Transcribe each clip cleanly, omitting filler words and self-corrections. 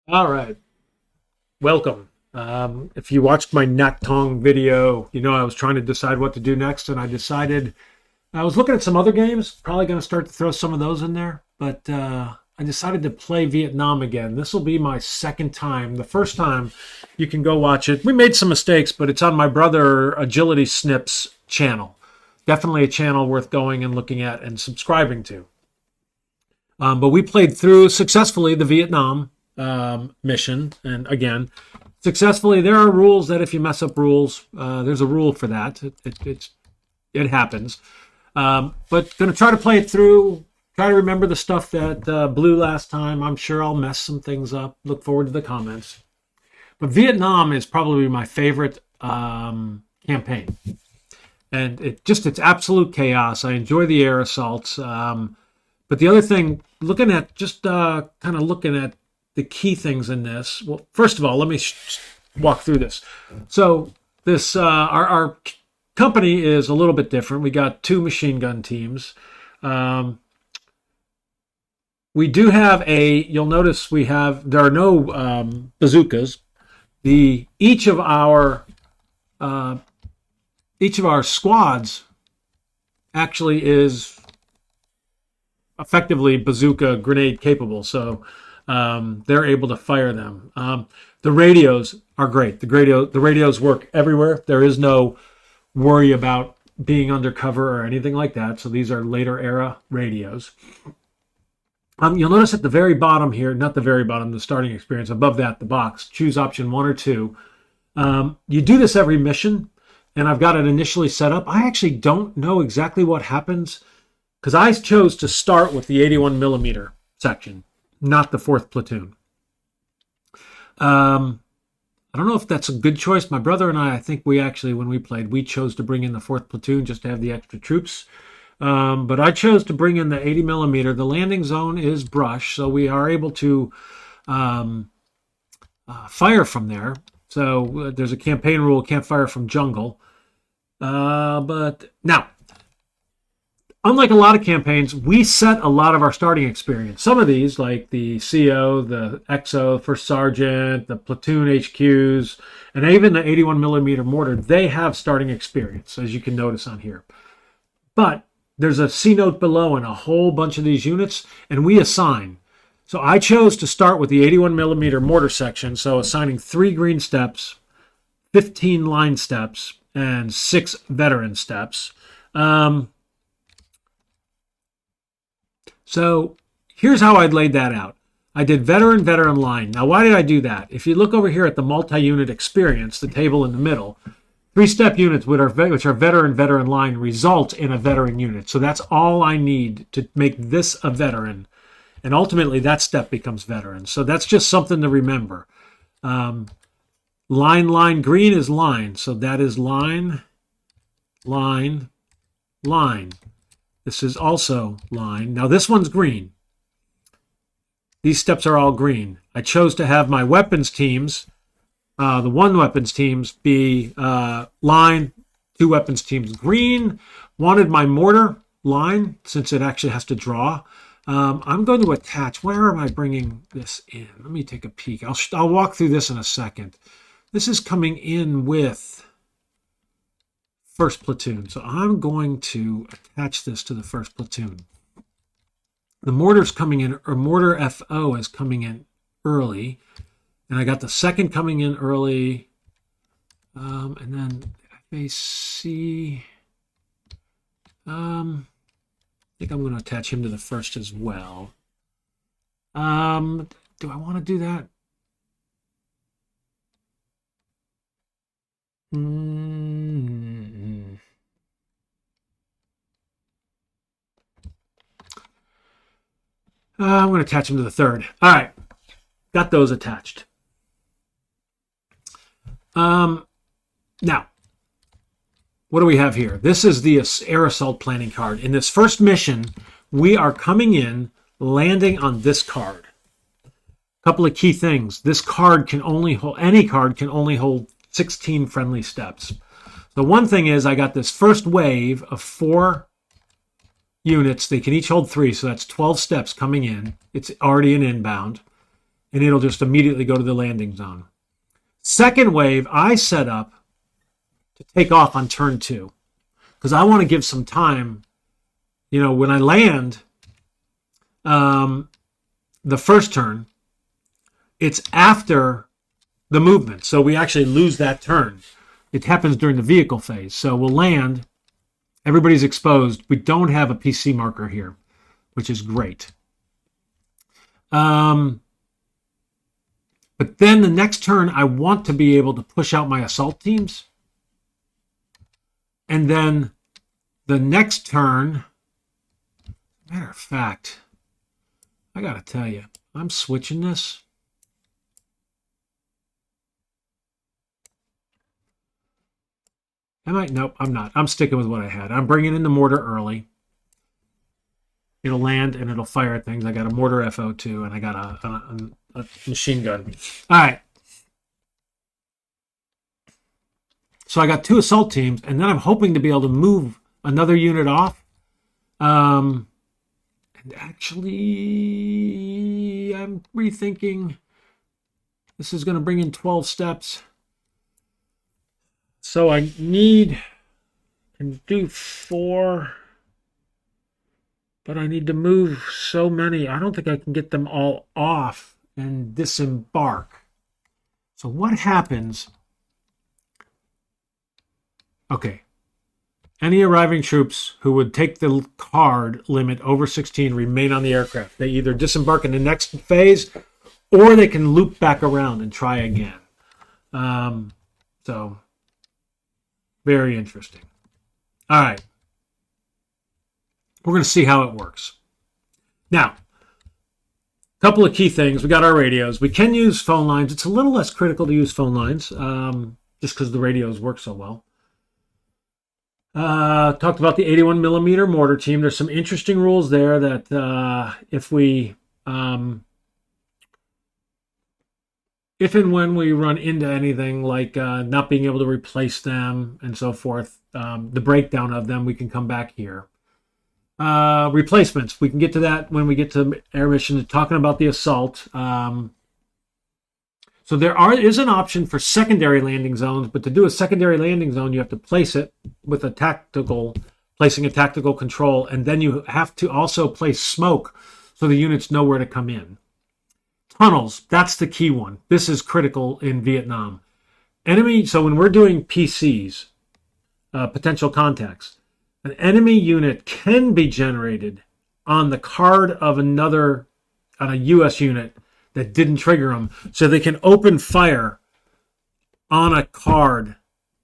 All right, welcome. If you watched my Naktong video, you know I was trying to decide what to do next, and I was looking at some other games. Probably going to start to throw some of those in there, but I decided to play Vietnam again. This will be my second time. The first time, you can go watch it. We made some mistakes, but it's on my brother Agility Snips channel. Definitely a channel worth going and looking at and subscribing to. But we played through successfully the Vietnam mission, and again, successfully. There are rules that if you mess up rules, there's a rule for that. It happens. But going to try to play it through. Try to remember the stuff that blew last time. I'm sure I'll mess some things up. Look forward to the comments. But Vietnam is probably my favorite campaign, and it's absolute chaos. I enjoy the air assaults. But the other thing, looking at kind of looking at the key things in this. Well, first of all, let me walk through this. So this our company is a little bit different. We got two machine gun teams. We do have you'll notice there are no bazookas. Each of our squads actually is effectively bazooka grenade capable. So they're able to fire them. The radios are great. The radios work everywhere. There is no worry about being undercover or anything like that. So these are later era radios. You'll notice at the very bottom here, not the very bottom, the starting experience, above that, the box, choose option 1 or 2. You do this every mission, and I've got it initially set up. I actually don't know exactly what happens because I chose to start with the 81 millimeter section, not the 4th platoon. I don't know if that's a good choice. My brother and I think we actually, when we played, we chose to bring in the 4th platoon just to have the extra troops. But I chose to bring in the 80 millimeter. The landing zone is brush, so we are able to fire from there. So there's a campaign rule, can't fire from jungle. But now, unlike a lot of campaigns, we set a lot of our starting experience. Some of these, like the CO, the XO, First Sergeant, the platoon HQs, and even the 81 millimeter mortar, they have starting experience, as you can notice on here. But there's a C note below in a whole bunch of these units, and we assign. So I chose to start with the 81 millimeter mortar section, so assigning 3 green steps, 15 line steps, and 6 veteran steps. So here's how I'd laid that out. I did veteran line. Now, why did I do that? If you look over here at the multi-unit experience, the table in the middle, 3-step units, which are veteran line, result in a veteran unit. So that's all I need to make this a veteran. And ultimately, that step becomes veteran. So that's just something to remember. Line, green is line. So that is line. This is also line. Now this one's green. These steps are all green. I chose to have my weapons teams, the 1 weapons teams, be line, 2 weapons teams green. Wanted my mortar line, since it actually has to draw. I'm going to attach. Where am I bringing this in? Let me take a peek. I'll walk through this in a second. This is coming in with 1st platoon. So I'm going to attach this to the 1st platoon. The mortar's coming in, or mortar FO is coming in early. And I got the 2nd coming in early. And then FAC. I think I'm going to attach him to the 1st as well. Do I want to do that? I'm going to attach them to the 3rd. All right. Got those attached. Now, what do we have here? This is the air assault planning card. In this first mission, we are coming in, landing on this card. A couple of key things. This card can only hold, any card can only hold 16 friendly steps. The one thing is I got this first wave of 4 units. They can each hold 3, so that's 12 steps coming in. It's already an inbound. and it'll just immediately go to the landing zone. Second wave, I set up to take off on turn 2 because I want to give some time. When I land the first turn, it's after the movement. So we actually lose that turn. It happens during the vehicle phase. So we'll land. Everybody's exposed. We don't have a PC marker here, which is great. But then the next turn, I want to be able to push out my assault teams. And then the next turn, matter of fact, I got to tell you, I'm switching this. Nope, I'm not. I'm sticking with what I had. I'm bringing in the mortar early. It'll land and it'll fire at things. I got a mortar FO2 and I got a machine gun. All right. So I got 2 assault teams, and then I'm hoping to be able to move another unit off. And actually, I'm rethinking. This is going to bring in 12 steps. So I can do 4, but I need to move so many. I don't think I can get them all off and disembark. So what happens? Okay. Any arriving troops who would take the card limit over 16 remain on the aircraft. They either disembark in the next phase or they can loop back around and try again. So very interesting. All right. We're going to see how it works. Now, a couple of key things. We got our radios. We can use phone lines. It's a little less critical to use phone lines just because the radios work so well. Talked about the 81 millimeter mortar team. There's some interesting rules there that if and when we run into anything like not being able to replace them and so forth, the breakdown of them, we can come back here. Replacements. We can get to that when we get to air missions. Talking about the assault. So is an option for secondary landing zones, but to do a secondary landing zone, you have to place it with placing a tactical control, and then you have to also place smoke so the units know where to come in. Tunnels, that's the key one. This is critical in Vietnam. So when we're doing PCs, potential contacts, an enemy unit can be generated on the card of on a U.S. unit that didn't trigger them, so they can open fire on a card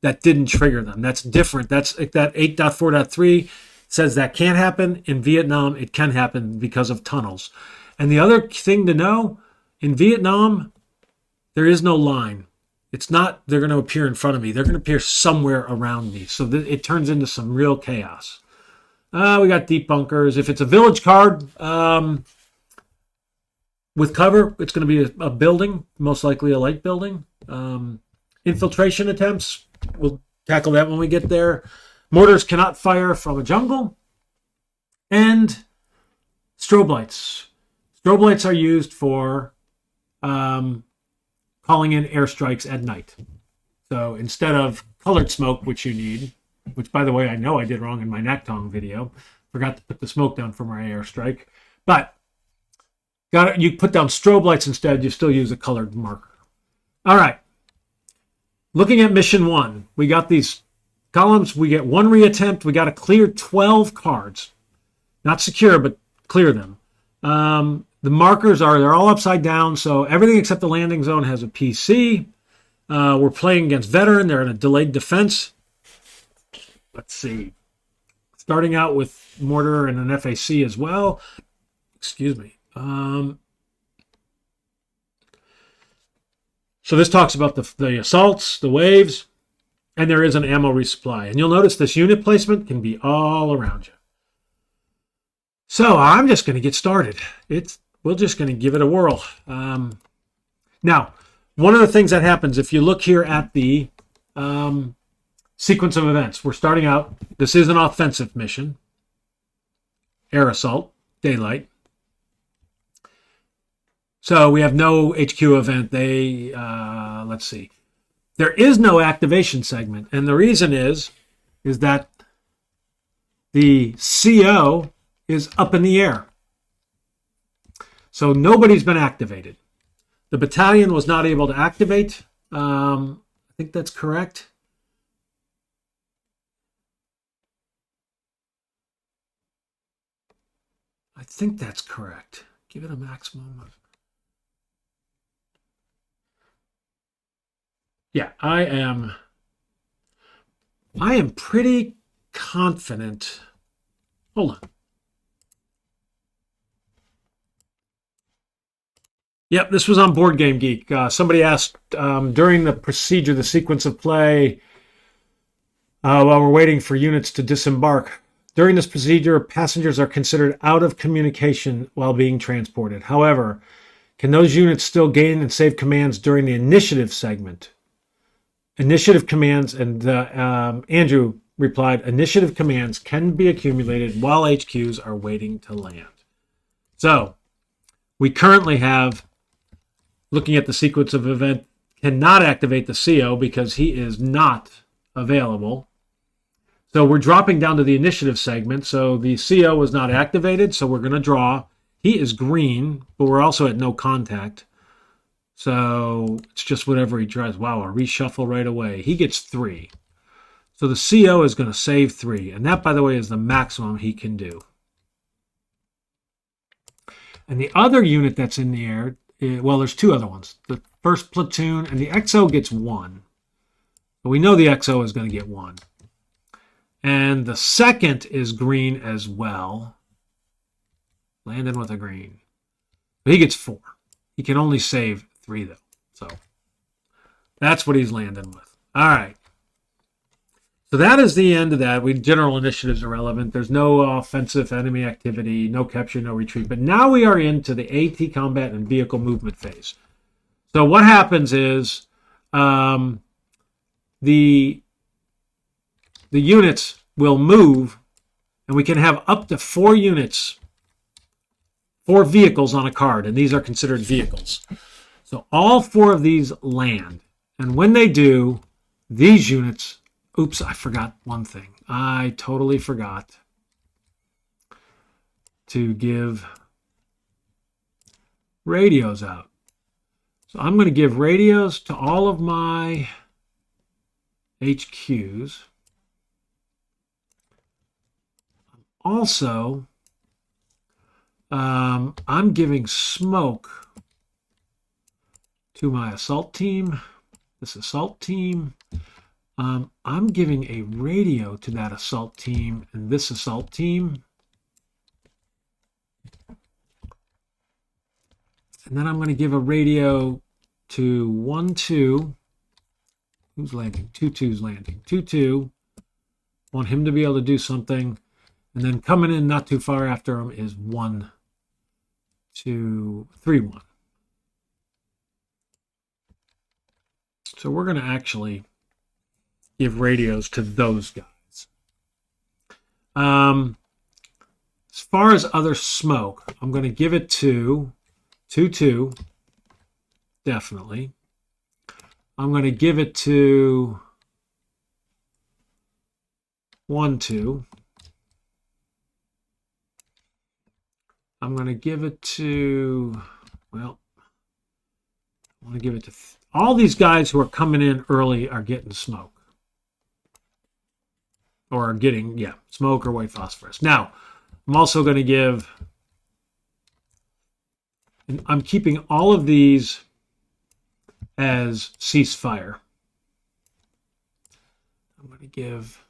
that didn't trigger them. That's different. That's that 8.4.3 says that can't happen. In Vietnam, it can happen because of tunnels. And the other thing to know, in Vietnam, there is no line. It's not they're going to appear in front of me. They're going to appear somewhere around me. So it turns into some real chaos. We got deep bunkers. If it's a village card with cover, it's going to be a building, most likely a light building. Infiltration attempts, we'll tackle that when we get there. Mortars cannot fire from a jungle. And strobe lights. Strobe lights are used for calling in airstrikes at night. So instead of colored smoke, which you need, which by the way, I know I did wrong in my Naktong video, forgot to put the smoke down for my airstrike, but you put down strobe lights instead, you still use a colored marker. All right. Looking at mission 1, we got these columns. We get 1 reattempt. We got to clear 12 cards. Not secure, but clear them. The markers they're all upside down, so everything except the landing zone has a PC. We're playing against veteran. They're in a delayed defense. Let's see. Starting out with mortar and an FAC as well. Excuse me. So this talks about the assaults, the waves, and there is an ammo resupply. And you'll notice this unit placement can be all around you. So I'm just going to get started. We're just going to give it a whirl. Now, one of the things that happens, if you look here at the sequence of events, we're starting out, this is an offensive mission. Air assault, daylight. So we have no HQ event. They, let's see. There is no activation segment. And the reason is that the CO is up in the air. So nobody's been activated. The battalion was not able to activate. I think that's correct. I think that's correct. Give it a maximum of... Yeah, I am pretty confident. Hold on. Yep, this was on Board Game Geek. Somebody asked during the procedure, the sequence of play, while we're waiting for units to disembark. During this procedure, passengers are considered out of communication while being transported. However, can those units still gain and save commands during the initiative segment? Initiative commands, and Andrew replied, initiative commands can be accumulated while HQs are waiting to land. So, we currently have, looking at the sequence of event, cannot activate the CO because he is not available. So we're dropping down to the initiative segment. So the CO was not activated, so we're going to draw. He is green, but we're also at no contact. So it's just whatever he tries. Wow, a reshuffle right away. He gets 3. So the CO is going to save 3. And that, by the way, is the maximum he can do. And the other unit that's in the air, well, there's 2 other ones. The first platoon and the XO gets 1. But we know the XO is going to get 1. And the second is green as well. Landon with a green. But he gets 4. He can only save 3, though. So that's what he's landing with. All right. So that is the end of that. General initiatives are relevant. There's no offensive enemy activity, no capture, no retreat. But now we are into the AT combat and vehicle movement phase. So what happens is the units will move, and we can have up to 4 units, 4 vehicles on a card, and these are considered vehicles. So all 4 of these land, and when they do, these units... Oops, I forgot one thing. I totally forgot to give radios out. So I'm going to give radios to all of my HQs. Also, I'm giving smoke to my assault team, this assault team. I'm giving a radio to that assault team and this assault team. And then I'm going to give a radio to 1-2. Who's landing? 2-2's landing. 2-2. Want him to be able to do something. And then coming in not too far after him is 1-2-3-1. So we're going to actually give radios to those guys. As far as other smoke, I'm going to give it to 2-2, definitely. I'm going to give it to 1-2. I'm going to give it to, well, I want to give it to, all these guys who are coming in early are getting smoke. Or getting, yeah, smoke or white phosphorus. Now, I'm also going to give, and I'm keeping all of these as ceasefire. I'm going to give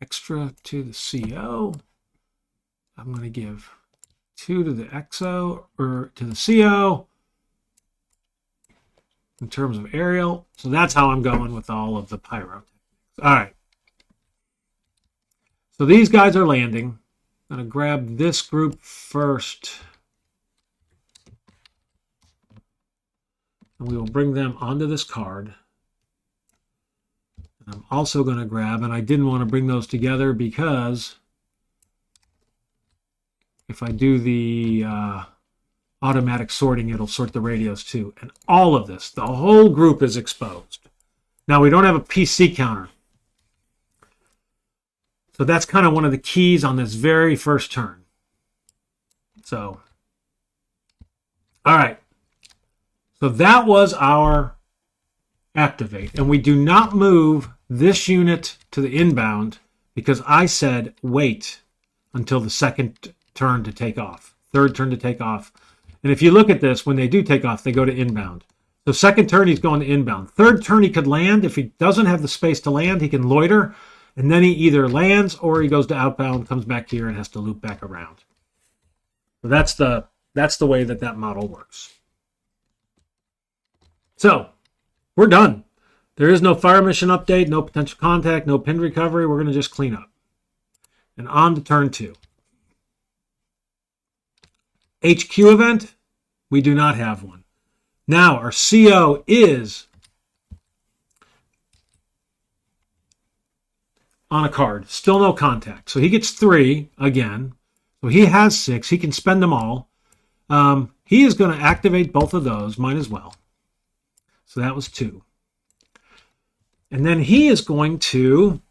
extra to the CO. I'm going to give 2 to the XO, or to the CO, in terms of aerial. So that's how I'm going with all of the pyro. All right. So these guys are landing. I'm going to grab this group first. And we will bring them onto this card. And I'm also going to grab, and I didn't want to bring those together because if I do the automatic sorting, it'll sort the radios too. And all of this, the whole group is exposed. Now, we don't have a PC counter. So that's kind of one of the keys on this very first turn. So, all right. So that was our activate. And we do not move this unit to the inbound because I said wait until the second turn to take off, third turn to take off. And if you look at this, when they do take off, they go to inbound. So second turn, he's going to inbound. Third turn, he could land. If he doesn't have the space to land, he can loiter. And then he either lands or he goes to outbound, comes back here, and has to loop back around. So that's the way that model works. So we're done. There is no fire mission update, no potential contact, no pinned recovery. We're going to just clean up. And on to turn 2. HQ event, we do not have one. Now our CO is on a card. Still no contact. So he gets 3 again. So he has 6. He can spend them all. He is going to activate both of those. Might as well. So that was 2. And then he is going to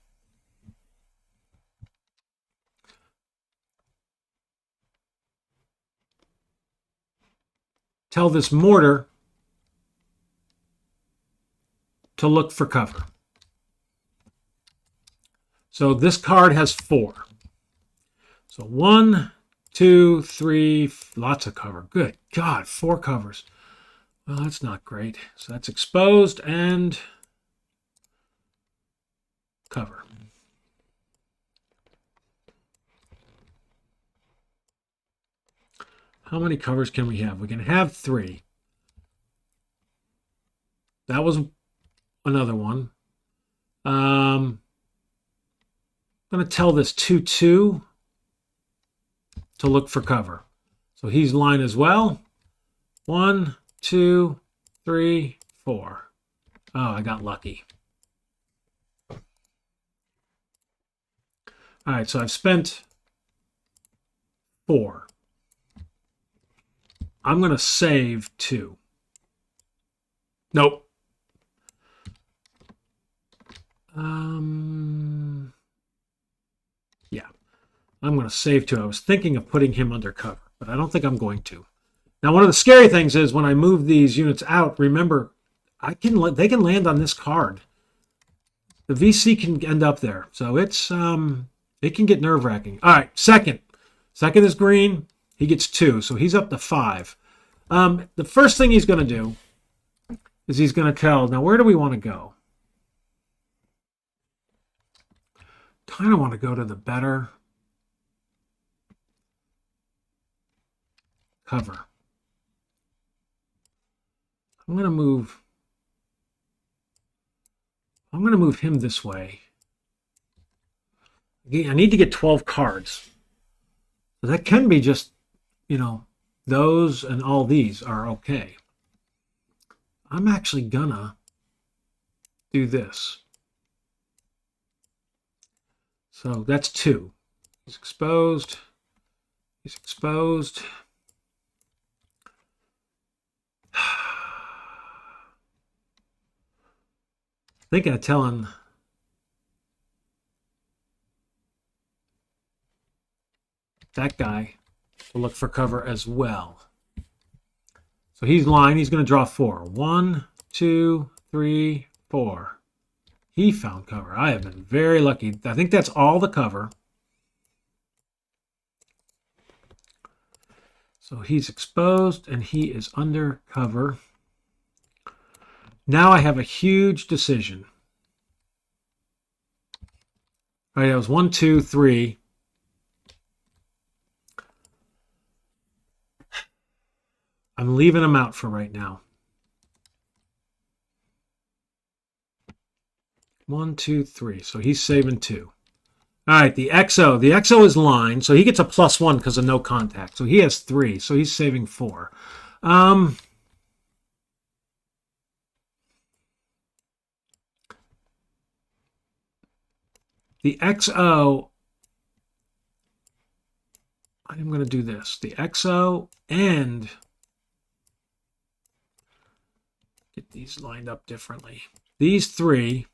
tell this mortar to look for cover. So this card has 4. So 1, 2, 3, lots of cover. Good God, 4 covers. Well, that's not great. So that's exposed and cover. How many covers can we have? We can have 3. That was another one. I'm going to tell this 2-2 to look for cover. So he's line as well. 1, 2, 3, 4. Oh, I got lucky. All right, so I've spent 4. I'm going to save 2. Nope. Yeah, I'm going to save 2. I was thinking of putting him under cover, but I don't think I'm going to. Now, one of the scary things is when I move these units out, remember, they can land on this card. The VC can end up there. So it's it can get nerve-wracking. All right, second. Second is green. He gets 2, so he's up to 5. The first thing he's going to do is he's going to tell, now where do we want to go? Kind of want to go to the better cover. I'm going to move him this way. I need to get 12 cards. So that can be just, those and all these are okay. I'm actually gonna do this. So that's 2. He's exposed. He's exposed. I think I tell him that guy to look for cover as well. So he's line. He's going to draw 4. 1, 2, 3, 4. He found cover. I have been very lucky. I think that's all the cover. So he's exposed and he is under cover. Now I have a huge decision. All right, that was 1, 2, 3. I'm leaving him out for right now. 1, 2, 3. So he's saving 2. All right, the XO. The XO is line, so he gets a +1 because of no contact. So he has 3, so he's saving 4. The XO, I'm going to do this. The XO and Get these lined up differently. These three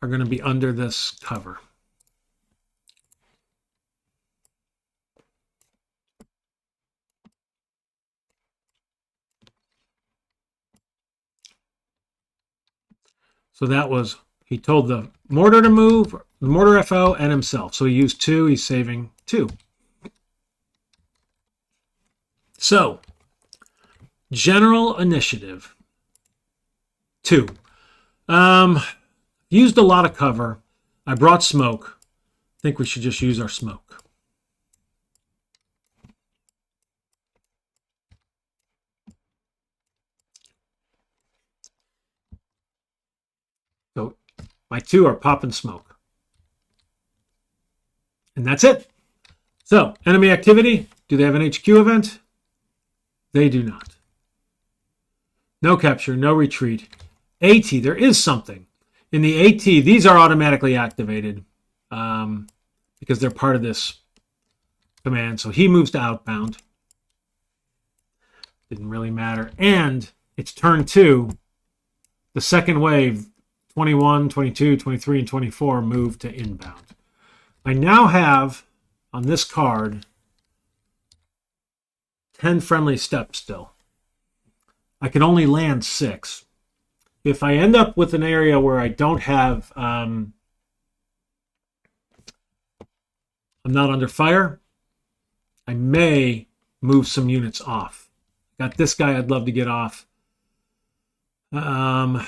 are going to be under this cover. So that was, he told the mortar to move, the mortar FO, and himself. So he used 2, he's saving 2. So, general initiative 2. Used a lot of cover. I brought smoke. I think we should just use our smoke. So my 2 are popping smoke. And that's it. So, enemy activity. Do they have an HQ event? They do not. No capture, no retreat. AT, there is something. In the AT, these are automatically activated because they're part of this command. So he moves to outbound. Didn't really matter. And it's turn 2. The second wave, 21, 22, 23, and 24 move to inbound. I now have, on this card, 10 friendly steps still. I can only land 6. If I end up with an area where I don't have, I'm not under fire, I may move some units off. Got this guy I'd love to get off. Maybe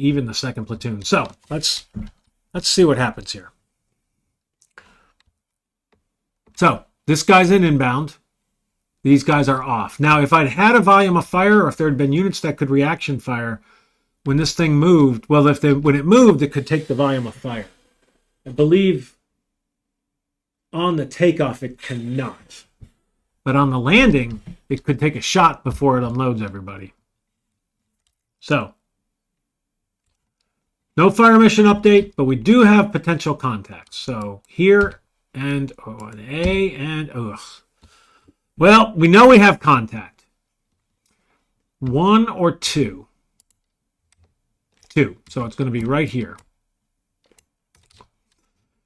even the second platoon. So let's see what happens here. So this guy's in inbound. These guys are off. Now, if I'd had a volume of fire, or if there had been units that could reaction fire, when this thing moved, well, when it moved, it could take the volume of fire. I believe on the takeoff, it cannot. But on the landing, it could take a shot before it unloads everybody. So, no fire mission update, but we do have potential contacts. So here and an A and ugh. Well, we know we have contact. 1 or 2. 2. So it's going to be right here.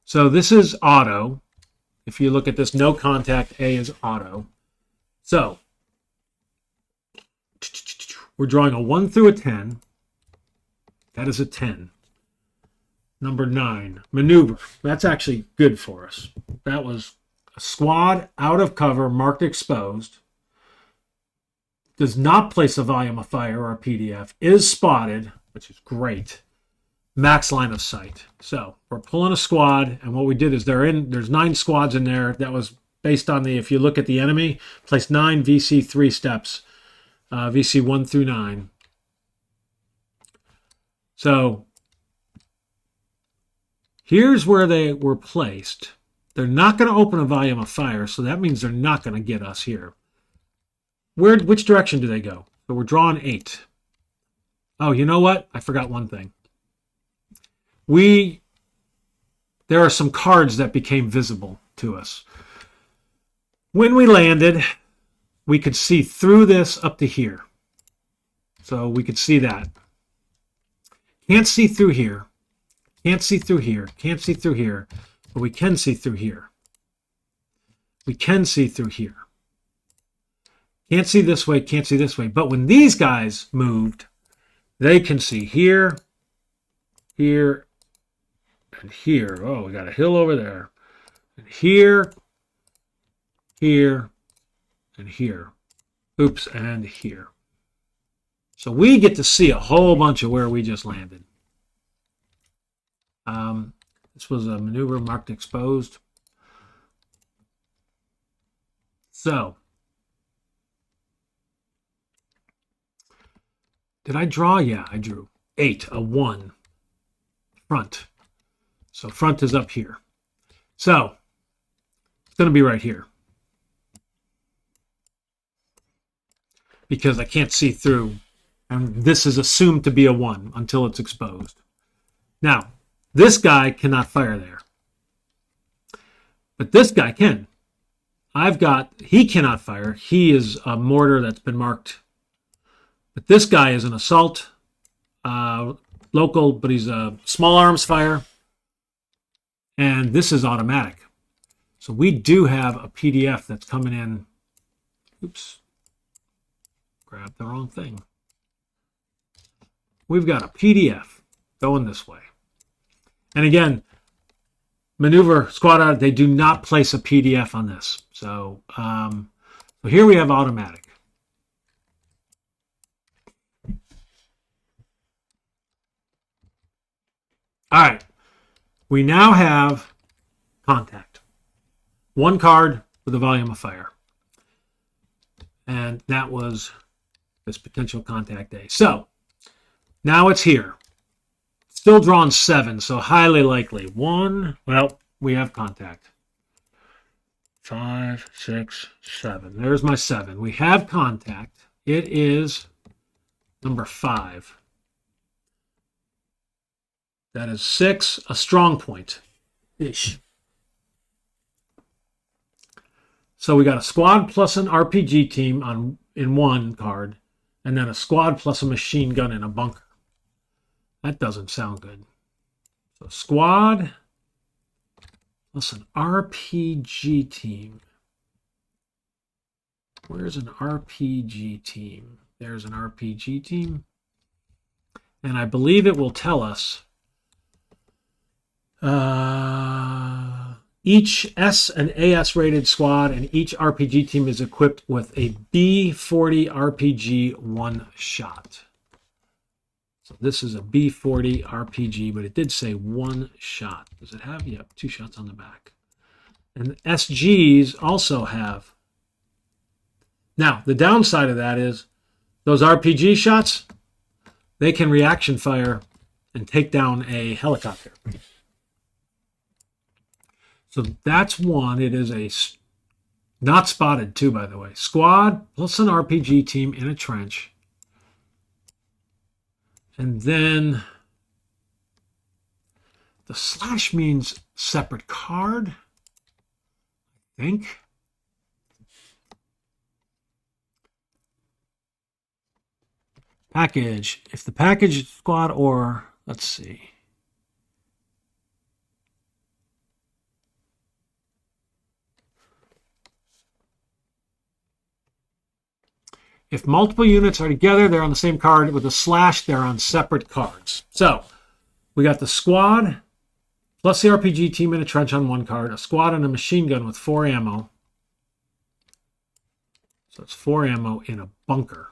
So this is auto. If you look at this, no contact, A is auto. So we're drawing a 1 through a 10. That is a 10. Number 9, maneuver. That's actually good for us. That was a squad out of cover, marked exposed. Does not place a volume of fire or a PDF. Is spotted, which is great. Max line of sight. So we're pulling a squad, and what we did is there's 9 squads in there. That was based on if you look at the enemy, place 9 VC 3 steps, VC 1 through 9. So here's where they were placed. They're not going to open a volume of fire, so that means they're not going to get us here. Which direction do they go? So we're drawing 8. Oh, you know what? I forgot one thing. There are some cards that became visible to us. When we landed, we could see through this up to here. So we could see that. Can't see through here. Can't see through here. Can't see through here. But we can see through here. We can see through here. Can't see this way, can't see this way. But when these guys moved, they can see here, here, and here. Oh, we got a hill over there. And here, here, and here. Oops, and here. So we get to see a whole bunch of where we just landed. This was a maneuver marked exposed. So, did I draw? Yeah, I drew 8, a 1. Front. So front is up here. So, it's going to be right here. Because I can't see through. And this is assumed to be a 1 until it's exposed. Now, this guy cannot fire there. But this guy can. He cannot fire. He is a mortar that's been marked But this guy is an assault, local, but he's a small arms fire. And this is automatic. So we do have a PDF that's coming in. Oops. Grabbed the wrong thing. We've got a PDF going this way. And again, Maneuver Squad Out, they do not place a PDF on this. So, so here we have automatic. All right. We now have contact. One card with a volume of fire. And that was this potential contact day. So now it's here. Still drawn 7, so highly likely. 1, well, we have contact. 5, 6, 7. There's my 7. We have contact. It is number 5. That is 6, a strong point. Ish. So we got a squad plus an RPG team in one card, and then a squad plus a machine gun in a bunker. That doesn't sound good. So squad plus an RPG team. Where's an RPG team? There's an RPG team. And I believe it will tell us each S and AS rated squad and each RPG team is equipped with a B40 RPG one shot. So this is a B40 RPG, but it did say one shot. Does it have? Yep, 2 shots on the back. And SGs also have. Now, the downside of that is those RPG shots, they can reaction fire and take down a helicopter. So that's one. It is a not spotted too, by the way. Squad plus an RPG team in a trench. And then the slash means separate card, I think. Package. If the package squad or, let's see. If multiple units are together, they're on the same card. With a slash, they're on separate cards. So we got the squad plus the RPG team in a trench on one card, a squad and a machine gun with 4 ammo. So it's 4 ammo in a bunker.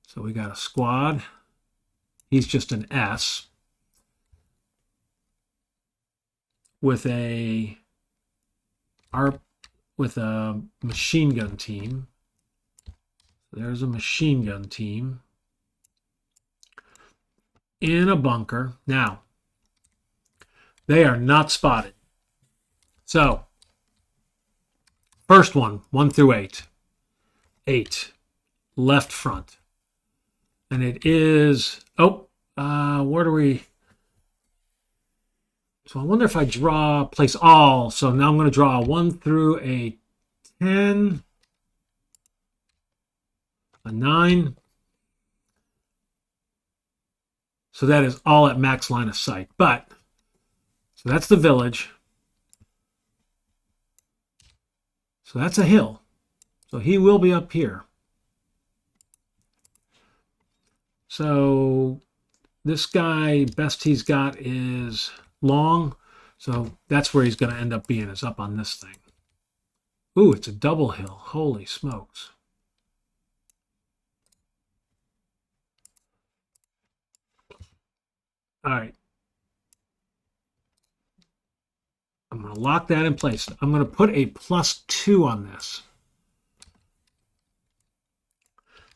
So we got a squad. He's just an S with a machine gun team. There's a machine gun team in a bunker. Now, they are not spotted. So, first one, 1 through 8. 8, left front. And it is, where do we? So I wonder if I place all. So now I'm going to draw a 1 through a 10. A 9. So that is all at max line of sight. But, so that's the village. So that's a hill. So he will be up here. So this guy, best he's got is long. So that's where he's going to end up being, is up on this thing. Ooh, it's a double hill. Holy smokes. All right. I'm going to lock that in place. I'm going to put a +2 on this.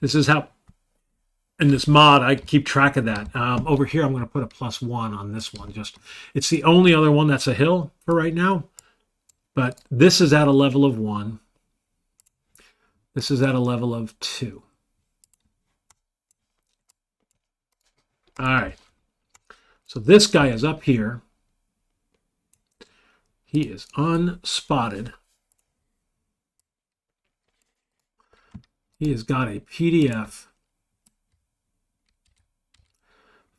This is how, in this mod, I keep track of that. Over here, I'm going to put a +1 on this one. It's the only other one that's a hill for right now. But this is at a level of 1. This is at a level of 2. All right. So this guy is up here. He is unspotted. He has got a PDF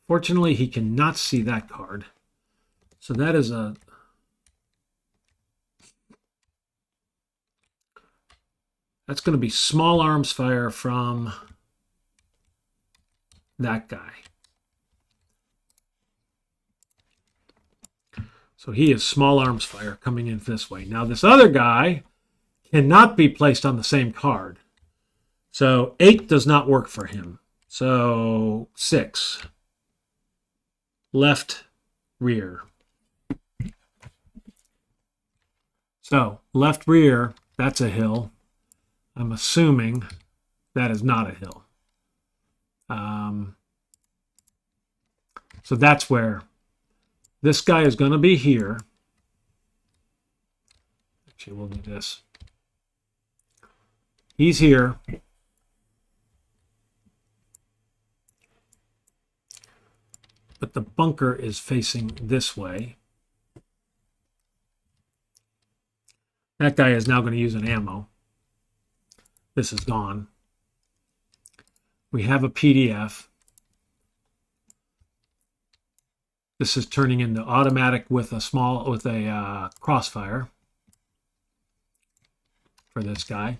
Fortunately, he cannot see that card. So that is a... That's going to be small arms fire from that guy. So he is small arms fire coming in this way. Now this other guy cannot be placed on the same card. So 8 does not work for him. So 6. Left, rear. So left rear, that's a hill. I'm assuming that is not a hill. So that's where this guy is going to be here. Actually, we'll do this. He's here. But the bunker is facing this way. That guy is now going to use an ammo. This is gone. We have a PDF. This is turning into automatic with a crossfire for this guy.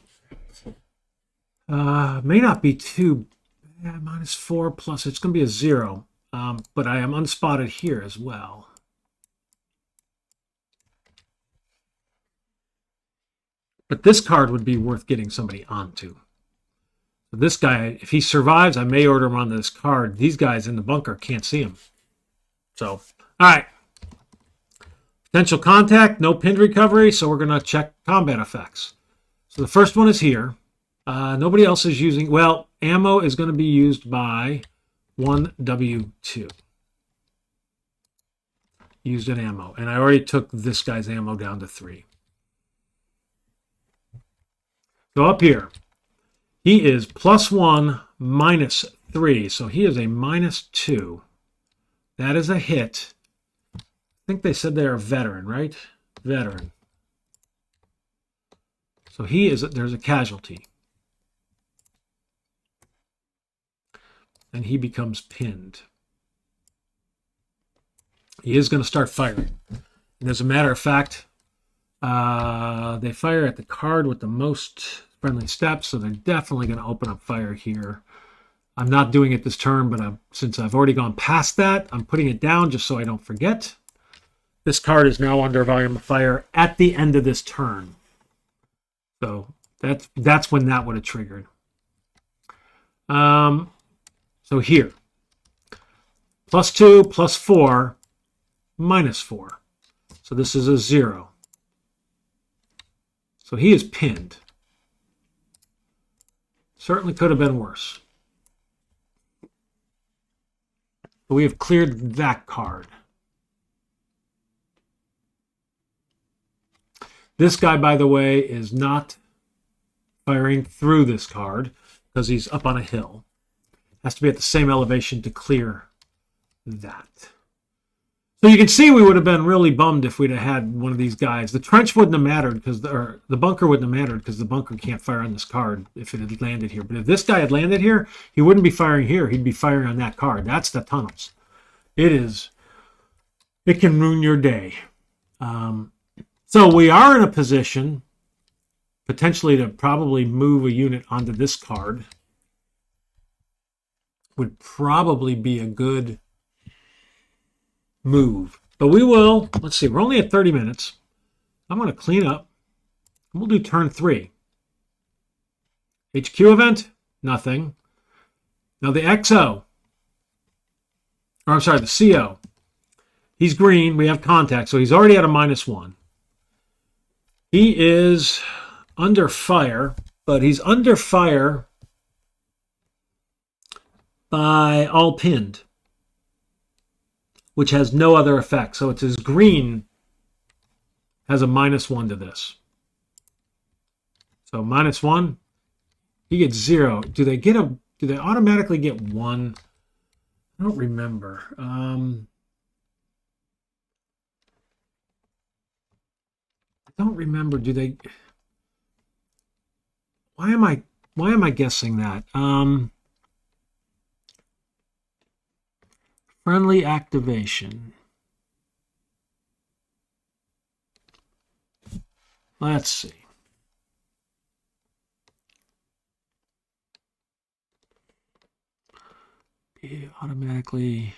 May not be too bad. -4 plus. It's going to be a 0. But I am unspotted here as well. But this card would be worth getting somebody onto. This guy, if he survives, I may order him onto this card. These guys in the bunker can't see him. So, all right. Potential contact, no pinned recovery, so we're going to check combat effects. So the first one is here. Nobody else is using... Well, ammo is going to be used by 1W2. Used an ammo. And I already took this guy's ammo down to 3. So up here, he is +1, -3. So he is a -2. That is a hit. I think they said they're a veteran, right? Veteran. So there's a casualty. And he becomes pinned. He is going to start firing. And as a matter of fact, they fire at the card with the most friendly steps, so they're definitely going to open up fire here. I'm not doing it this turn, but since I've already gone past that, I'm putting it down just so I don't forget. This card is now under volume of fire at the end of this turn. So that's when that would have triggered. So here, +2, +4, -4. So this is a 0. So he is pinned. Certainly could have been worse. But we have cleared that card. This guy, by the way, is not firing through this card because he's up on a hill. Has to be at the same elevation to clear that. So you can see we would have been really bummed if we'd have had one of these guys. The trench wouldn't have mattered because the bunker wouldn't have mattered because the bunker can't fire on this card if it had landed here. But if this guy had landed here, he wouldn't be firing here. He'd be firing on that card. That's the tunnels. It can ruin your day. So we are in a position potentially to probably move a unit onto this card. Would probably be a good move. But we will, let's see, we're only at 30 minutes. I'm going to clean up. We'll do turn 3. HQ event, nothing. Now the XO, or I'm sorry, the CO. He's green. We have contact, so he's already at a -1. He is under fire, but he's under fire by all pinned, which has no other effect. So it's his green has a -1 to this. So -1, he gets 0. Do they automatically get 1? I don't remember. I don't remember. Do they? Why am I guessing that? Friendly activation. Let's see. Automatically.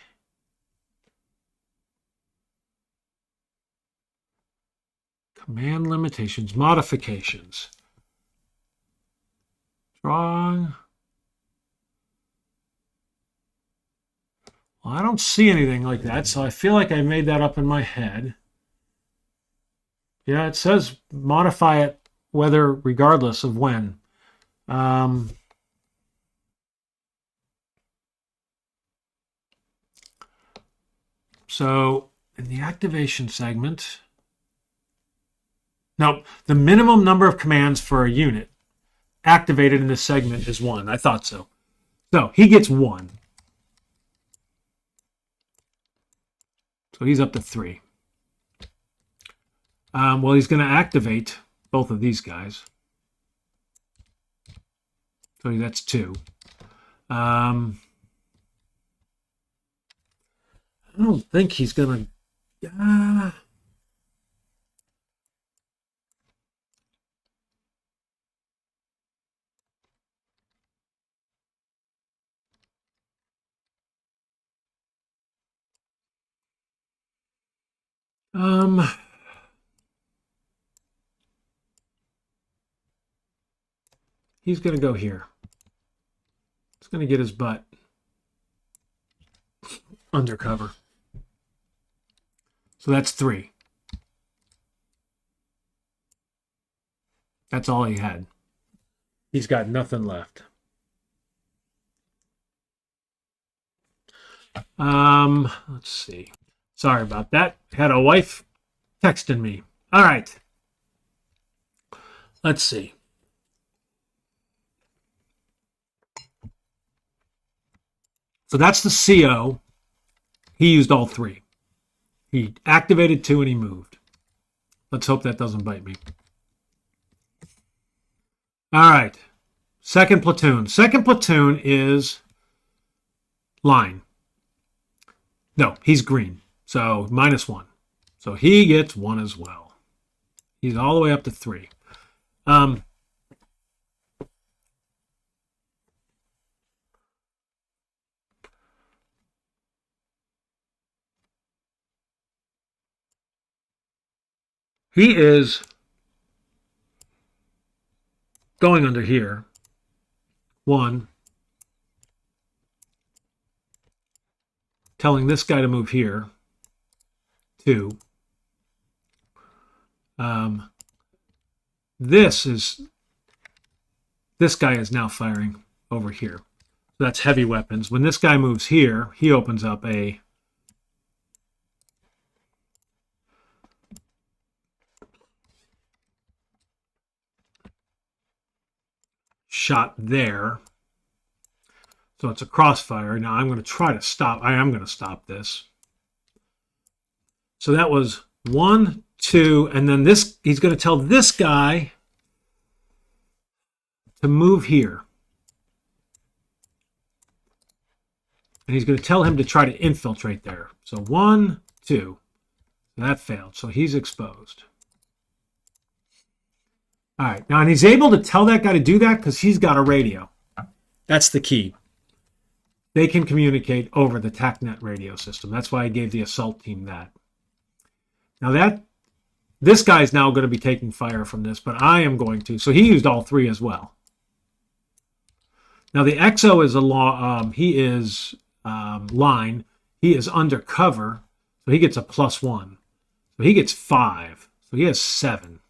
Command limitations, modifications. Strong. Well, I don't see anything like that, so I feel like I made that up in my head. Yeah, it says modify it whether regardless of when. So in the activation segment, no, the minimum number of commands for a unit activated in this segment is 1. I thought so. So he gets 1. So he's up to 3. Well, he's going to activate both of these guys. So that's 2. I don't think he's going to... he's going to go here. He's going to get his butt undercover. So that's 3. That's all he had. He's got nothing left. Let's see. Sorry about that. Had a wife texting me. All right. Let's see. So that's the CO. He used all 3. He activated 2 and he moved. Let's hope that doesn't bite me. All right. Second platoon. Second platoon is line. No, he's green. So -1. So he gets 1 as well. He's all the way up to 3. He is going under here. 1. Telling this guy to move here. 2. This guy is now firing over here. So that's heavy weapons. When this guy moves here, he opens up a shot there. So it's a crossfire. Now I'm going to try to stop. I am going to stop this. So that was 1, 2, and then this, he's going to tell this guy to move here. And he's going to tell him to try to infiltrate there. So 1, 2. That failed. So he's exposed. All right. Now, and he's able to tell that guy to do that because he's got a radio. That's the key. They can communicate over the TACnet radio system. That's why I gave the assault team that. Now this guy's now going to be taking fire from this, but I am going to. So he used all 3 as well. Now the XO is he is line. He is undercover, so he gets a +1. So he gets 5. So he has 7.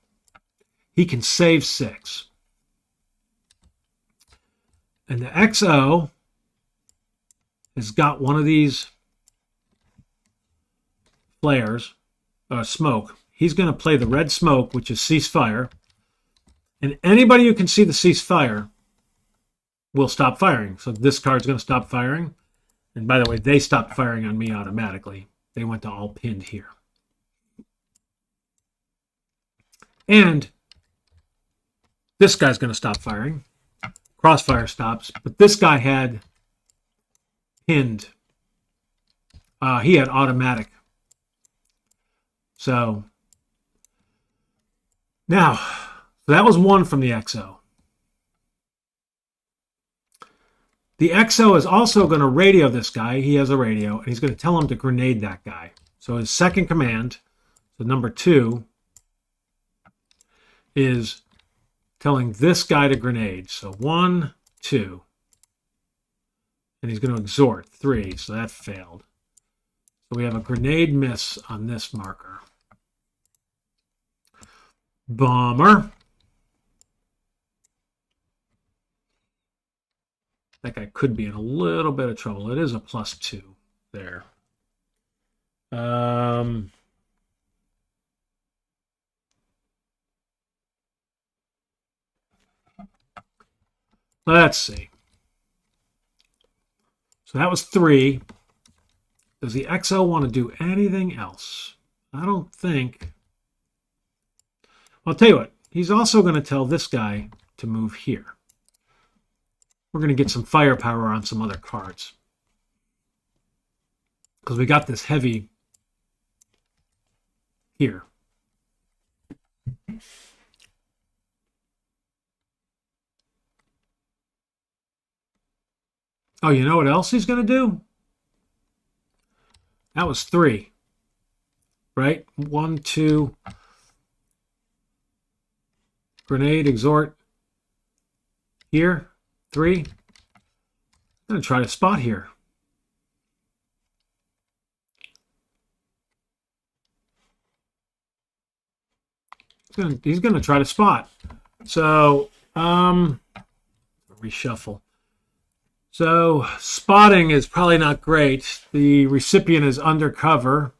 He can save 6. And the XO has got one of these flares, smoke. He's going to play the red smoke, which is ceasefire. And anybody who can see the ceasefire will stop firing. So this card's going to stop firing. And by the way, they stopped firing on me automatically. They went to all pinned here. And this guy's going to stop firing. Crossfire stops. But this guy had pinned He had automatic. So now, that was one from the XO. The XO is also going to radio this guy. He has a radio, and he's going to tell him to grenade that guy. So his second command, so number 2, is telling this guy to grenade. So 1, 2. And he's going to exhort 3, so that failed. So we have a grenade miss on this marker. Bomber. That guy could be in a little bit of trouble. It is a +2 there. Let's see. So that was 3. Does the XO want to do anything else? I don't think. I'll tell you what. He's also going to tell this guy to move here. We're going to get some firepower on some other cards. Because we got this heavy here. Oh, you know what else he's going to do? That was 3. Right? 1, 2. Grenade, exhort. Here. 3. I'm going to try to spot here. He's going to try to spot. So, reshuffle. So, spotting is probably not great. The recipient is undercover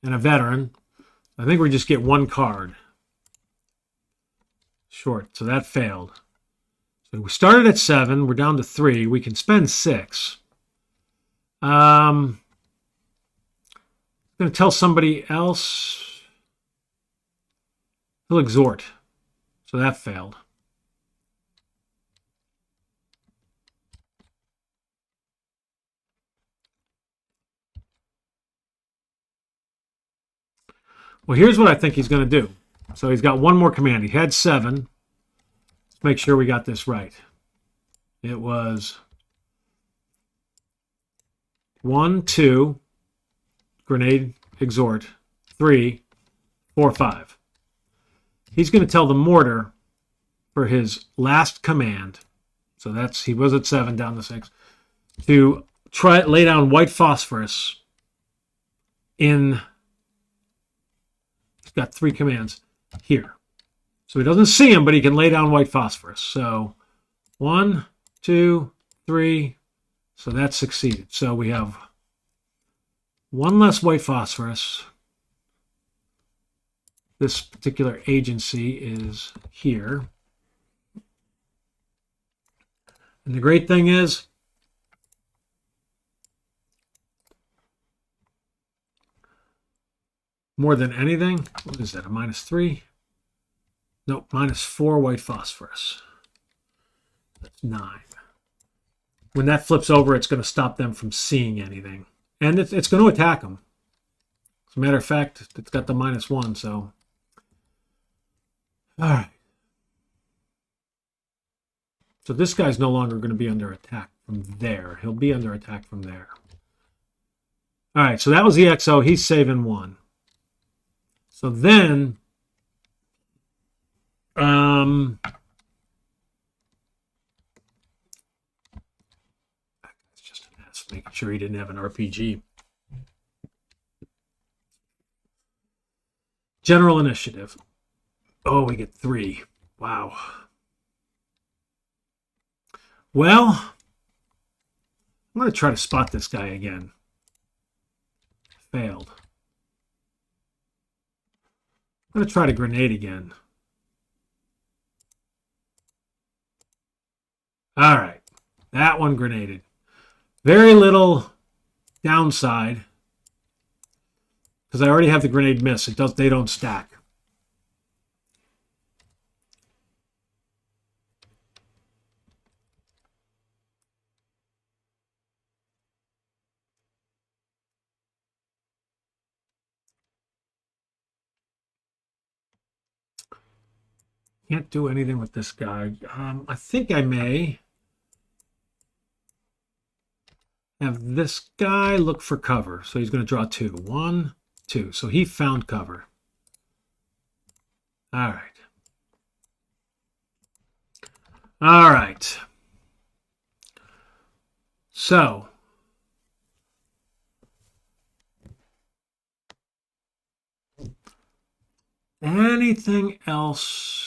and a veteran. I think we just get 1 card. Short. So that failed. So we started at 7. We're down to 3. We can spend 6. I'm going to tell somebody else. He'll exhort. So that failed. Well, here's what I think he's going to do. So he's got 1 more command. He had 7. Let's make sure we got this right. It was 1, 2, grenade, exhort, 3, 4, 5. He's going to tell the mortar for his last command. So he was at 7, down to 6. To try lay down white phosphorus in. He's got 3 commands here. So he doesn't see him, but he can lay down white phosphorus. So 1, 2, 3. So that succeeded. So we have 1 less white phosphorus. This particular agency is here. And the great thing is, more than anything, what is that, a -3? Nope, -4 white phosphorus. That's 9. When that flips over, it's going to stop them from seeing anything. And it's going to attack them. As a matter of fact, it's got the -1, so. All right. So this guy's no longer going to be under attack from there. He'll be under attack from there. All right, so that was the XO. He's saving 1. So then, it's just an S, making sure he didn't have an RPG. General initiative. Oh, we get 3. Wow. Well, I'm going to try to spot this guy again. Failed. I'm going to try to grenade again. All right. That one grenaded. Very little downside. Because I already have the grenade miss. They don't stack. Can't do anything with this guy. I think I may have this guy look for cover. So he's going to draw 2. 1, 2. So he found cover. All right. All right. So anything else?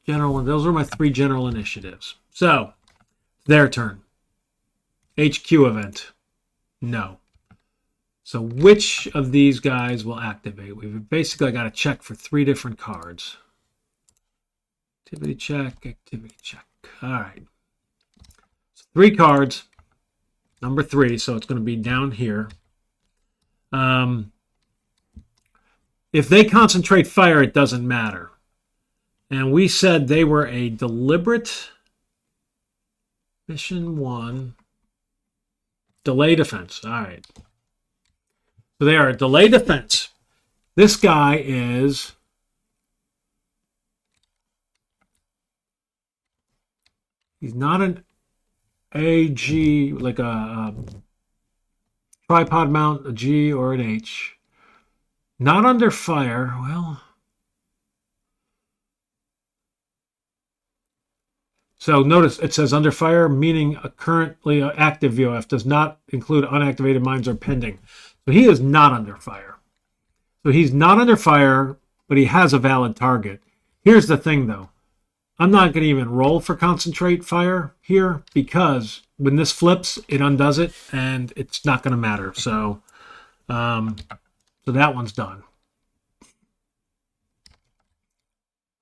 General, those are my 3 general initiatives. So their turn. HQ event. No. So which of these guys will activate? We've basically got to check for 3 different cards. Activity check, activity check. All right. So 3 cards. Number 3, so it's going to be down here. If they concentrate fire, it doesn't matter. And we said they were a deliberate mission 1. Delay defense. All right. So they are a delay defense. This guy is he's not an AG, like a tripod mount, a G or an H. Not under fire. Well, so notice it says under fire, meaning a currently active VOF does not include unactivated mines or pending. So he is not under fire. So he's not under fire, but he has a valid target. Here's the thing, though. I'm not going to even roll for concentrate fire here because when this flips, it undoes it, and it's not going to matter. So, so that one's done.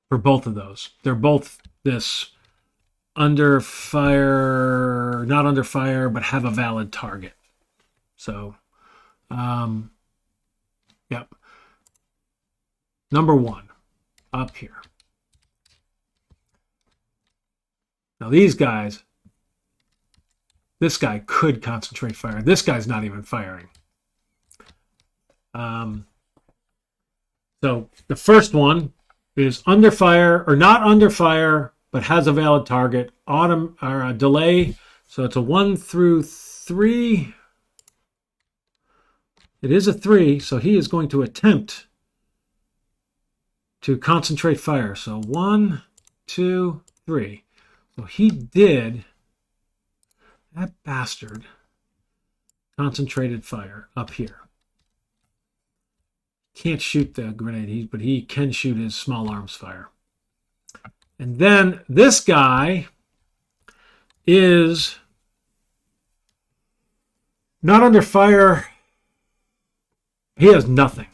For both of those. They're both this under fire, not under fire, but have a valid target. So, yep. Number 1, up here. Now these guys, this guy could concentrate fire. This guy's not even firing. So the first one is under fire, or not under fire, but has a valid target. Autumn or a delay. So it's a 1 through 3. It is a 3, so he is going to attempt to concentrate fire. So 1, 2, 3. So he did, that bastard, concentrated fire up here. Can't shoot the grenade, but he can shoot his small arms fire. And then this guy is not under fire. He has nothing.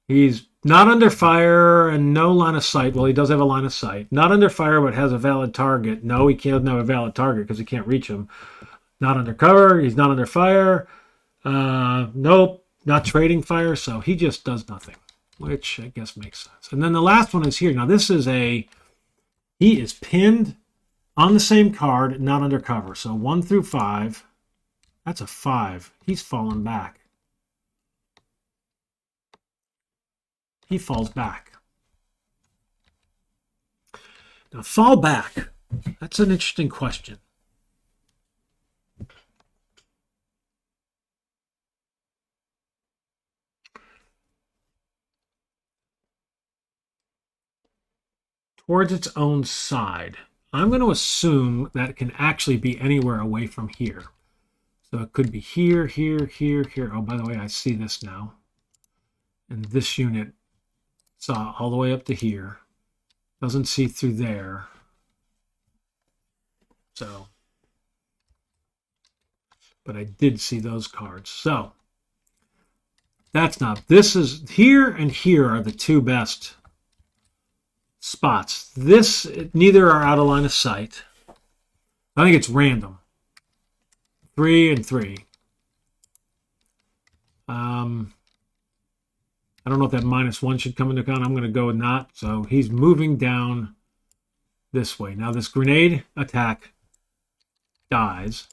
He's not under fire and no line of sight. Well, he does have a line of sight. Not under fire, but has a valid target. No, he can't have a valid target because he can't reach him. Not under cover. He's not under fire. Nope. Not trading fire. So he just does nothing, which I guess makes sense. And then the last one is here. Now this is he is pinned on the same card, not under cover. So 1 through 5. That's a 5. He's fallen back. He falls back. Now, fall back. That's an interesting question. Towards its own side. I'm going to assume that it can actually be anywhere away from here. So it could be here, here, here, here. Oh, by the way, I see this now. And this unit saw all the way up to here. Doesn't see through there. So, but I did see those cards. So, that's not, this is, here and here are the 2 best spots. This, neither are out of line of sight. I think it's random. 3 and 3. I don't know if that -1 should come into account. I'm going to go with not. So he's moving down this way. Now this grenade attack dies.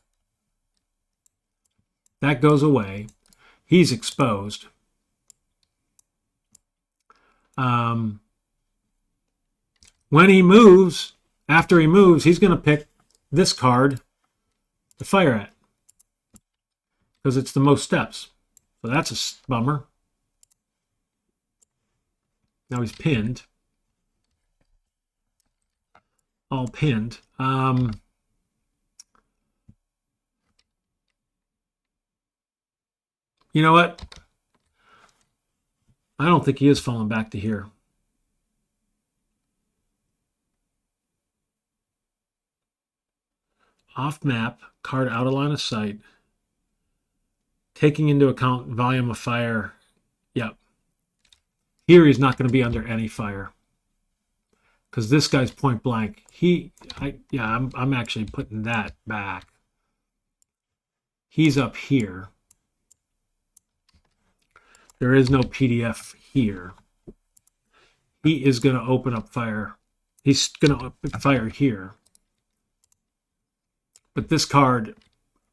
That goes away. He's exposed. When he moves, after he moves, he's going to pick this card to fire at because it's the most steps. So that's a bummer. Now he's pinned. All pinned. You know what? I don't think he is falling back to here. Off map, card out of line of sight. Taking into account volume of fire. Yep. Here he's not going to be under any fire. Because this guy's point blank. I'm actually putting that back. He's up here. There is no PDF here. He is going to open up fire. He's going to open fire here. But this card,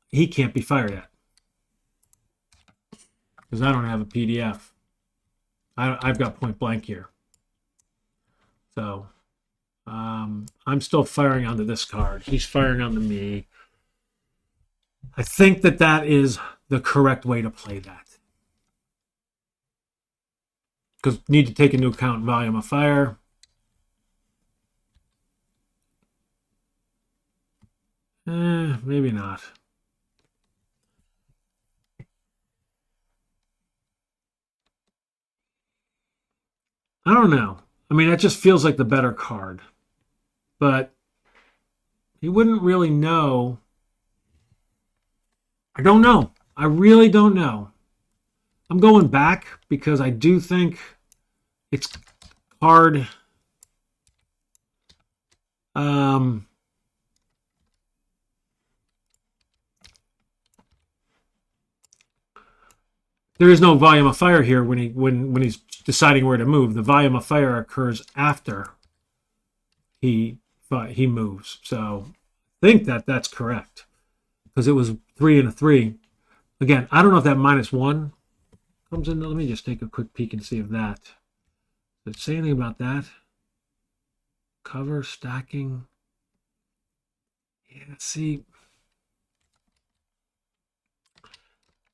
he can't be fired at. Because I don't have a PDF. I've got point blank here. So, I'm still firing onto this card. He's firing onto me. I think that is the correct way to play that. Because need to take into account volume of fire. Maybe not. I don't know. I mean, that just feels like the better card. But he wouldn't really know. I don't know. I really don't know. I'm going back because I do think it's hard. There is no volume of fire here when he's deciding where to move. The volume of fire occurs after he moves. So I think that's correct because it was 3 and a 3. Again, I don't know if that -1 comes in. Let me just take a quick peek and see if that. Does it say anything about that? Cover, stacking. Yeah, see.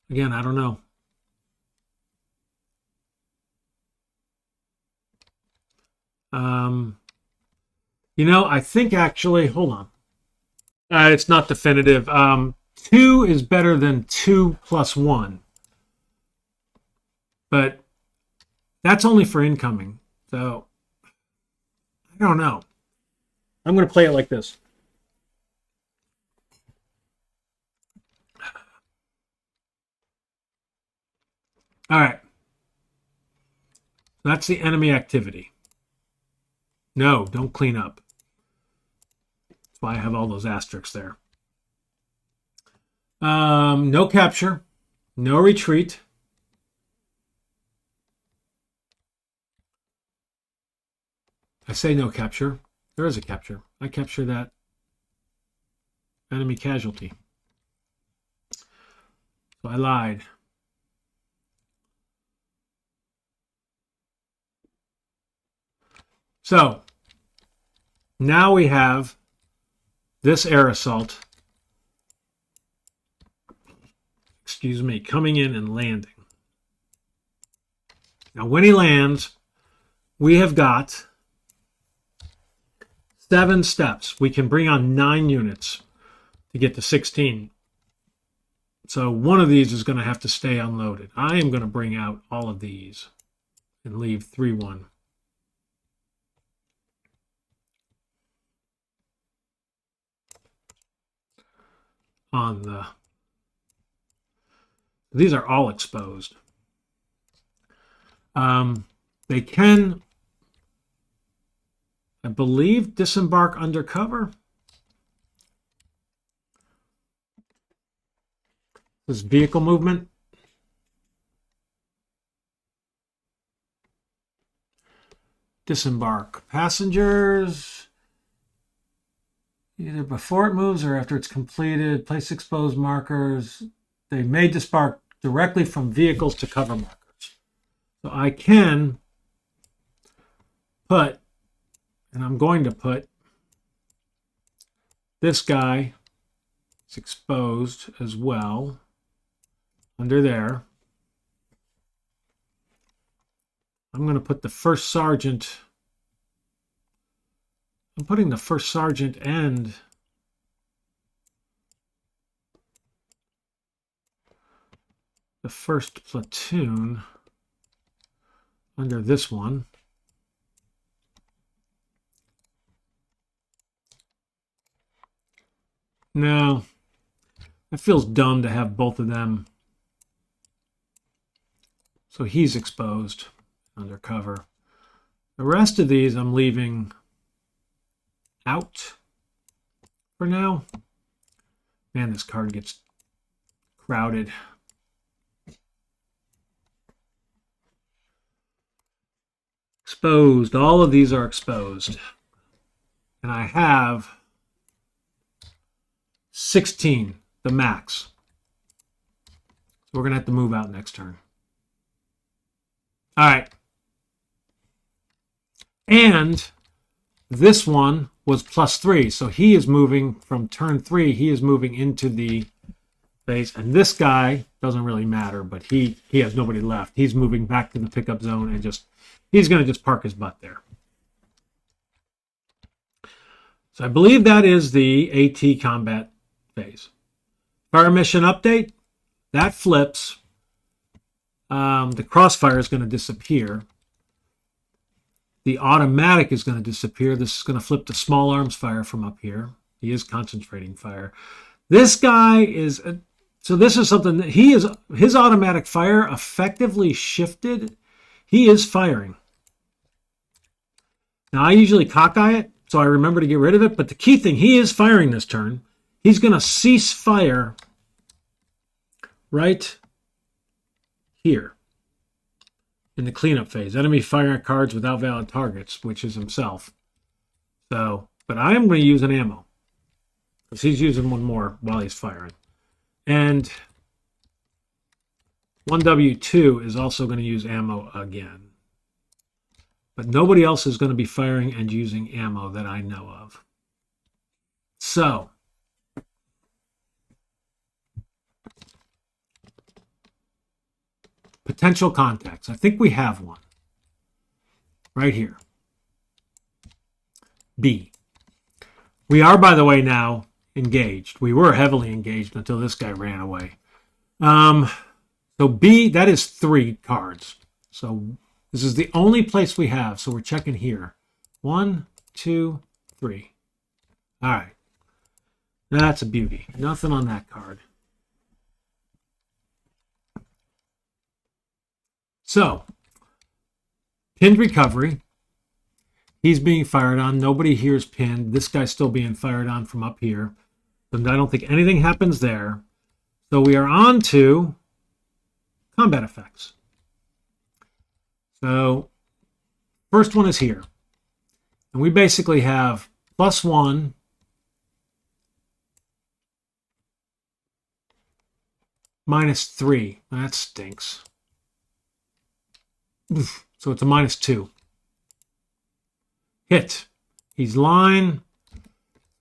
Again, I don't know. I think actually, hold on. It's not definitive. 2 is better than 2 + 1. But that's only for incoming. So, I don't know. I'm going to play it like this. All right. That's the enemy activity. No, don't clean up. That's why I have all those asterisks there. No capture. No retreat. I say no capture. There is a capture. I capture that enemy casualty. So I lied. So now we have this air assault, coming in and landing. Now when he lands, we have got 7 steps. We can bring on 9 units to get to 16. So one of these is going to have to stay unloaded. I am going to bring out all of these and leave 3-1. On the... These are all exposed. They can, I believe, disembark undercover. This vehicle movement. Disembark passengers. Either before it moves or after it's completed. Place exposed markers. They may disembark directly from vehicles to cover markers. So I can put And I'm going to put this guy, it's exposed as well, under there. I'm going to put the first sergeant. I'm putting the first sergeant and the first platoon under this one. No, it feels dumb to have both of them. So he's exposed under cover. The rest of these I'm leaving out for now. Man, this card gets crowded. Exposed. All of these are exposed. And I have 16, the max. So we're going to have to move out next turn. All right. And this one was +3. So he is moving from turn 3. He is moving into the base. And this guy doesn't really matter, but he has nobody left. He's moving back to the pickup zone and he's going to just park his butt there. So I believe that is the AT combat phase. Fire mission update. That flips. The crossfire is going to disappear. The automatic is going to disappear. This is going to flip to small arms fire from up here. He is concentrating fire. This guy is... So this is something that his automatic fire effectively shifted. He is firing. Now, I usually cockeye it, so I remember to get rid of it. But the key thing, he is firing this turn. He's going to cease fire right here in the cleanup phase. Enemy firing at cards without valid targets, which is himself. So, but I am going to use an ammo because he's using one more while he's firing. And 1W2 is also going to use ammo again. But nobody else is going to be firing and using ammo that I know of. So, potential contacts. I think we have one. Right here. B. We are, by the way, now engaged. We were heavily engaged until this guy ran away. So B, that is 3 cards. So this is the only place we have. So we're checking here. 1, 2, 3. All right. That's a beauty. Nothing on that card. So, pinned recovery. He's being fired on. Nobody here is pinned. This guy's still being fired on from up here. But I don't think anything happens there. So we are on to combat effects. So, first one is here. And we basically have +1, -3. That stinks. So it's a -2. Hit. He's line.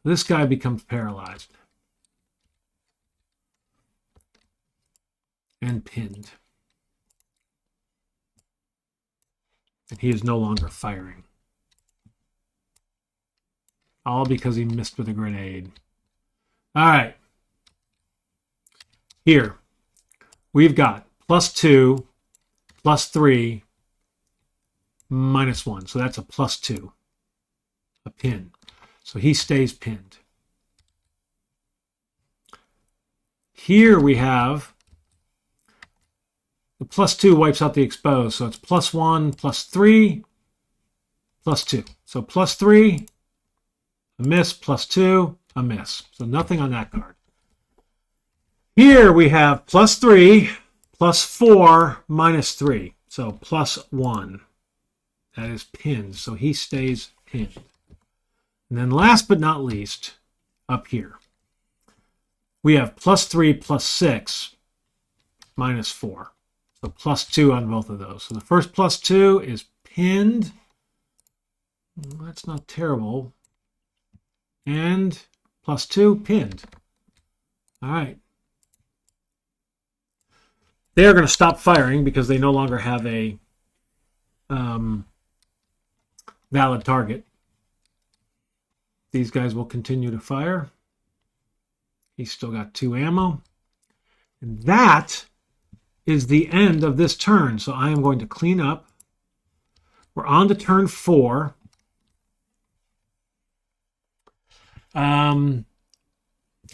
This guy becomes paralyzed. And pinned. And he is no longer firing. All because he missed with a grenade. All right. Here. We've got +2, +3, -1. So that's a +2. A pin. So he stays pinned. Here we have the +2 wipes out the exposed. So it's +1, +3, +2. So +3, a miss, +2, a miss. So nothing on that card. Here we have +3, +4, -3. So +1. That is pinned. So he stays pinned. And then last but not least, up here, we have +3, +6, -4. So +2 on both of those. So the first +2 is pinned. Well, that's not terrible. And +2, pinned. All right. They are going to stop firing because they no longer have a valid target. These guys will continue to fire. He's still got 2 ammo. And that is the end of this turn. So I am going to clean up. We're on to turn 4.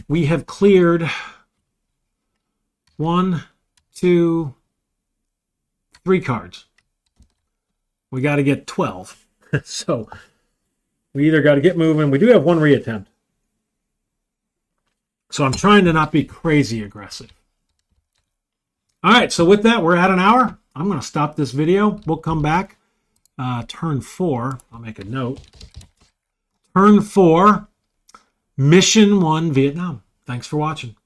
We have cleared 1, 2, 3 cards. We got to get 12. So we either got to get moving. We do have 1 reattempt. So I'm trying to not be crazy aggressive. All right, so with that, we're at an hour. I'm going to stop this video. We'll come back. Turn 4. I'll make a note. Turn 4, Mission 1, Vietnam. Thanks for watching.